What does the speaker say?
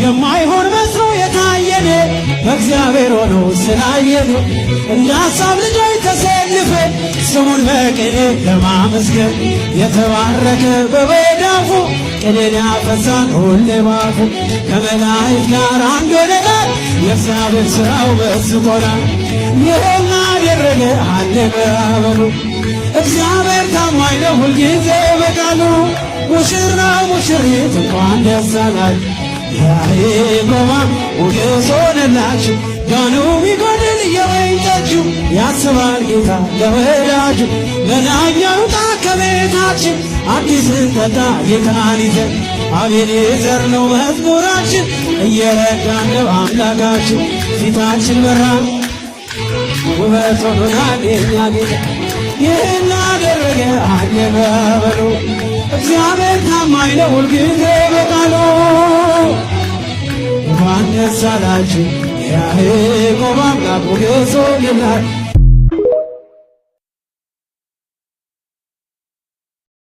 የማይሆን መስሎ የታየን በእግዚአብሔር ሆኖ ስላየን እንደ ሐሳብ ልጆች ተሰልፈን ስሙን በቅኔ ለማመስገን የተባረከ በመዳፉ ቅኔን ያፈሳል ሁሌ ባፉ ከመላእክት ጋር አንድ ሆነናል የእግዚአብሔር ሥራው መስጦናል። ይህን አደረገ አለ በሉ እግዚአብሔር ታማኝ ነው ሁልጊዜ በቃሉ። ሙሽራው ሙሽሪት እንኳን ደስ አላችሁ ያዕቆብ ሞገስ ሆነላችሁ። ጋኑ ቢጎድል የወይን ጠጁ ያስባል ጌታ ለወዳጁ። መናኛው ውጣ ከቤታችን አዲስን ጠጣ ጌታን ይዘን አቤኔዘር ነው መዝሙራችን እየረዳን ነው አምላካችን። ፊታችን በራ ውበት ሆኖናል የኛ ጌታ ይህን አደረገ አለ በሉ እግዚአብሔር ታማኝ ነው ሁልጊዜ በቃሉ። እንኳን ደስ አላችሁ ያዕቆብ አምላክ ሞገስ ሆነላችሁ